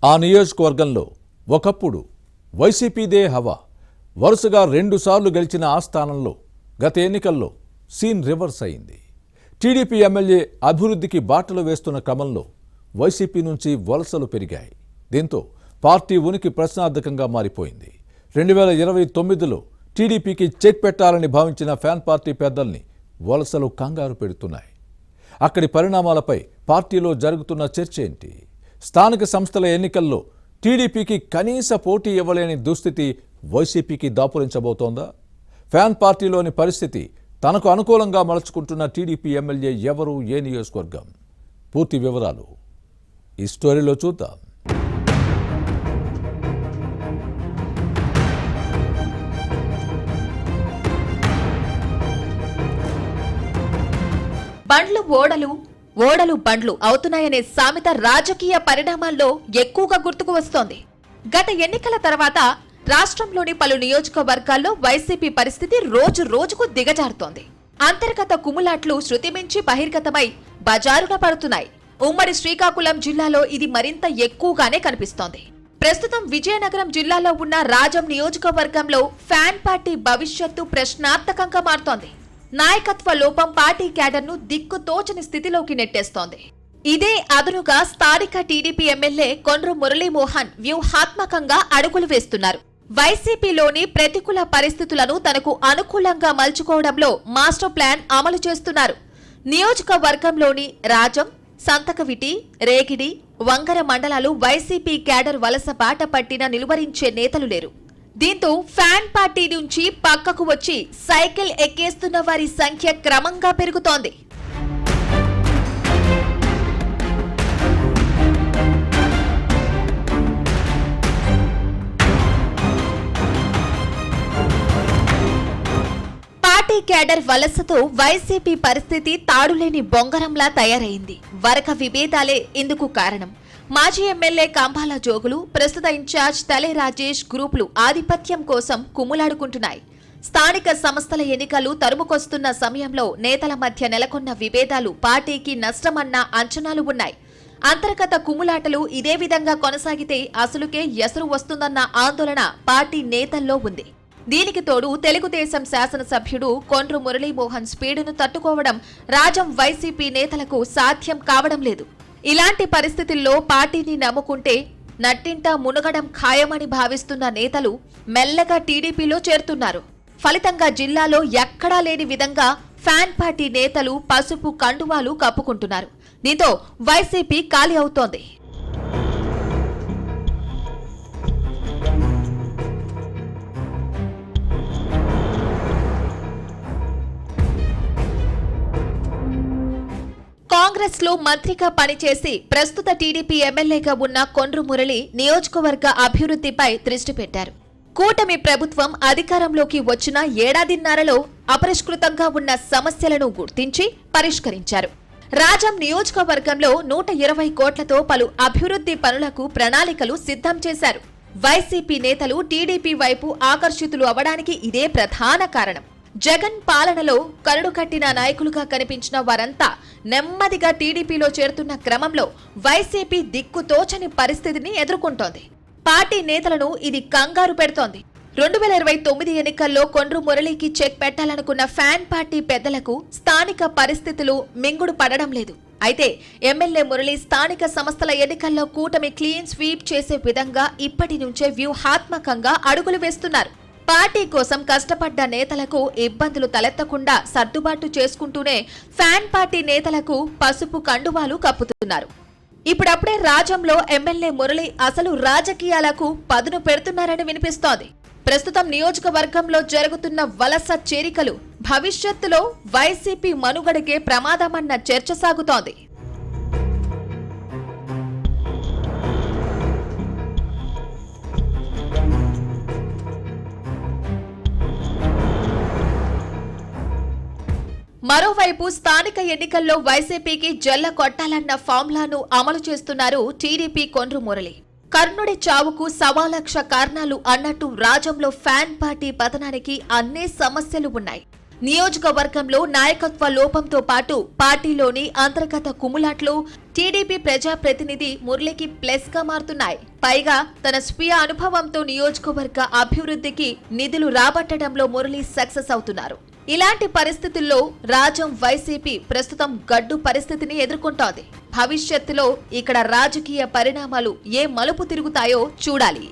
ఆ నియోజకవర్గంలో ఒకప్పుడు వైసీపీదే హవా. వరుసగా 2 సార్లు గెలిచిన ఆ స్థానంలో గత ఎన్నికల్లో సీన్ రివర్స్ అయింది. టీడీపీ ఎమ్మెల్యే అభివృద్ధికి బాటలు వేస్తున్న క్రమంలో వైసీపీ నుంచి వలసలు పెరిగాయి. దీంతో పార్టీ ఉనికి ప్రశ్నార్థకంగా మారిపోయింది. 2029లో టీడీపీకి చెక్ పెట్టాలని భావించిన ఫ్యాన్ పార్టీ పెద్దల్ని వలసలు కంగారు పెడుతున్నాయి. అక్కడి పరిణామాలపై పార్టీలో జరుగుతున్న చర్చ ఏంటి? స్థానిక సంస్థల ఎన్నికల్లో టీడీపీకి కనీస పోటీ ఇవ్వలేని దుస్థితి వైసీపీకి దాపురించబోతోందా? ఫ్యాన్ పార్టీలోని పరిస్థితి తనకు అనుకూలంగా మలుచుకుంటున్న టీడీపీ ఎమ్మెల్యే ఎవరు, ఏ నియోజకవర్గం? పూర్తి వివరాలు ఈ స్టోరీలో చూద్దాం. బండ్లు ఓడలు, ఓడలు బండ్లు అవుతున్నాయనే సామెత రాజకీయ పరిణామాల్లో ఎక్కువగా గుర్తుకు వస్తోంది. గత ఎన్నికల తర్వాత రాష్ట్రంలోని పలు నియోజకవర్గాల్లో వైసీపీ పరిస్థితి రోజు రోజుకు దిగజారుతోంది. అంతర్గత కుమ్ములాట్లు శృతిమించి బహిర్గతమై బజారున పడుతున్నాయి. ఉమ్మడి శ్రీకాకుళం జిల్లాలో ఇది మరింత ఎక్కువగానే కనిపిస్తోంది. ప్రస్తుతం విజయనగరం జిల్లాలో ఉన్న రాజం నియోజకవర్గంలో ఫ్యాన్ పార్టీ భవిష్యత్తు ప్రశ్నార్థకంగా మారుతోంది. నాయకత్వ లోపం పార్టీ క్యాడర్ను దిక్కుతోచని స్థితిలోకి నెట్టేస్తోంది. ఇదే అదనుగా స్థానిక టీడీపీ ఎమ్మెల్యే కొండ్రు మురళీమోహన్ వ్యూహాత్మకంగా అడుగులు వేస్తున్నారు. వైసీపీలోని ప్రతికూల పరిస్థితులను తనకు అనుకూలంగా మలుచుకోవడంలో మాస్టర్ ప్లాన్ అమలు చేస్తున్నారు. నియోజకవర్గంలోని రాజం, సంతకవిటి, రేగిడి, వంగర మండలాలు వైసీపీ క్యాడర్ వలస బాట పట్టిన నిలువరించే నేతలు లేరు. దీంతో ఫ్యాన్ పార్టీ నుంచి పక్కకు వచ్చి సైకిల్ ఎక్కేస్తున్న వారి సంఖ్య క్రమంగా పెరుగుతోంది. పార్టీ క్యాడర్ వలసతో వైసీపీ పరిస్థితి తాడులేని బొంగరంలా తయారైంది. వర్గ విభేదాలే ఇందుకు కారణం. మాజీ ఎమ్మెల్యే కంబాల జోగులు, ప్రస్తుత ఇన్ఛార్జ్ తలే రాజేష్ గ్రూపులు ఆధిపత్యం కోసం కుమ్ములాడుకుంటున్నాయి. స్థానిక సంస్థల ఎన్నికలు తరుముకొస్తున్న సమయంలో నేతల మధ్య నెలకొన్న విభేదాలు పార్టీకి నష్టమన్న అంచనాలు ఉన్నాయి. అంతర్గత కుమ్ములాటలు ఇదే విధంగా కొనసాగితే అసలుకే ఎసరు వస్తుందన్న ఆందోళన పార్టీ నేతల్లో ఉంది. దీనికి తోడు తెలుగుదేశం శాసనసభ్యుడు కొండ్రు మురళీమోహన్ స్పీడును తట్టుకోవడం రాజం వైసీపీ నేతలకు సాధ్యం కావడం లేదు. ఇలాంటి పరిస్థితుల్లో పార్టీని నమ్ముకుంటే నట్టింట మునగడం ఖాయమని భావిస్తున్న నేతలు మెల్లగా టీడీపీలో చేరుతున్నారు. ఫలితంగా జిల్లాలో ఎక్కడా లేని విధంగా ఫ్యాన్ పార్టీ నేతలు పసుపు కండువాలు కప్పుకుంటున్నారు. దీంతో వైసీపీ ఖాళీ అవుతోంది. కాంగ్రెస్ లో మంత్రిగా పనిచేసి ప్రస్తుత టీడీపీ ఎమ్మెల్యేగా ఉన్న కొండ్రు మురళి నియోజకవర్గ అభివృద్ధిపై దృష్టి పెట్టారు. కూటమి ప్రభుత్వం అధికారంలోకి వచ్చిన ఏడాదిన్నరలో అపరిష్కృతంగా ఉన్న సమస్యలను గుర్తించి పరిష్కరించారు. రాజం నియోజకవర్గంలో 120 కోట్లతో పలు అభివృద్ధి పనులకు ప్రణాళికలు సిద్ధం చేశారు. వైసీపీ నేతలు టీడీపీ వైపు ఆకర్షితులు అవడానికి ఇదే ప్రధాన కారణం. జగన్ పాలనలో కరుడు కట్టిన నాయకులుగా కనిపించిన వారంతా నెమ్మదిగా టీడీపీలో చేరుతున్న క్రమంలో వైసీపీ దిక్కుతోచని పరిస్థితిని ఎదుర్కొంటోంది. పార్టీ నేతలను ఇది కంగారు పెడుతోంది. 2029 ఎన్నికల్లో కొండ్రు మురళికి చెక్ పెట్టాలనుకున్న ఫ్యాన్ పార్టీ పెద్దలకు స్థానిక పరిస్థితులు మింగుడు పడడం లేదు. అయితే ఎమ్మెల్యే మురళి స్థానిక సంస్థల ఎన్నికల్లో కూటమి క్లీన్ స్వీప్ చేసే విధంగా ఇప్పటి నుంచే వ్యూహాత్మకంగా అడుగులు వేస్తున్నారు. పార్టీ కోసం కష్టపడ్డ నేతలకు ఇబ్బందులు తలెత్తకుండా సర్దుబాటు చేసుకుంటూనే ఫ్యాన్ పార్టీ నేతలకు పసుపు కండువాలు కప్పుతున్నారు. ఇప్పుడప్పుడే రాజంలో ఎమ్మెల్యే మురళి అసలు రాజకీయాలకు పదును పెడుతున్నారని వినిపిస్తోంది. ప్రస్తుతం నియోజకవర్గంలో జరుగుతున్న వలస చేరికలు భవిష్యత్తులో వైసీపీ మనుగడకే ప్రమాదమన్న చర్చ సాగుతోంది. మరోవైపు స్థానిక ఎన్నికల్లో వైసీపీకి జల్ల కొట్టాలన్న ఫార్ములాను అమలు చేస్తున్నారు టీడీపీ కొండ్రు మురళి. కర్ణుడి చావుకు 1,00,000 కారణాలు అన్నట్టు రాజంలో ఫ్యాన్ పార్టీ పతనానికి అన్ని సమస్యలు ఉన్నాయి. నియోజకవర్గంలో నాయకత్వ లోపంతో పాటు పార్టీలోని అంతర్గత కుమ్ములాట్లు, టీడీపీ ప్రజాప్రతినిధి మురళికి ప్లస్ గా మారుతున్నాయి. పైగా తన స్వీయ అనుభవంతో నియోజకవర్గ అభివృద్ధికి నిధులు రాబట్టడంలో మురళి సక్సెస్ అవుతున్నారు. ఇలాంటి పరిస్థితుల్లో రాజం వైసీపీ ప్రస్తుతం గడ్డు పరిస్థితిని ఎదుర్కొంటోంది. భవిష్యత్తులో ఇక్కడ రాజకీయ పరిణామాలు ఏ మలుపు తిరుగుతాయో చూడాలి.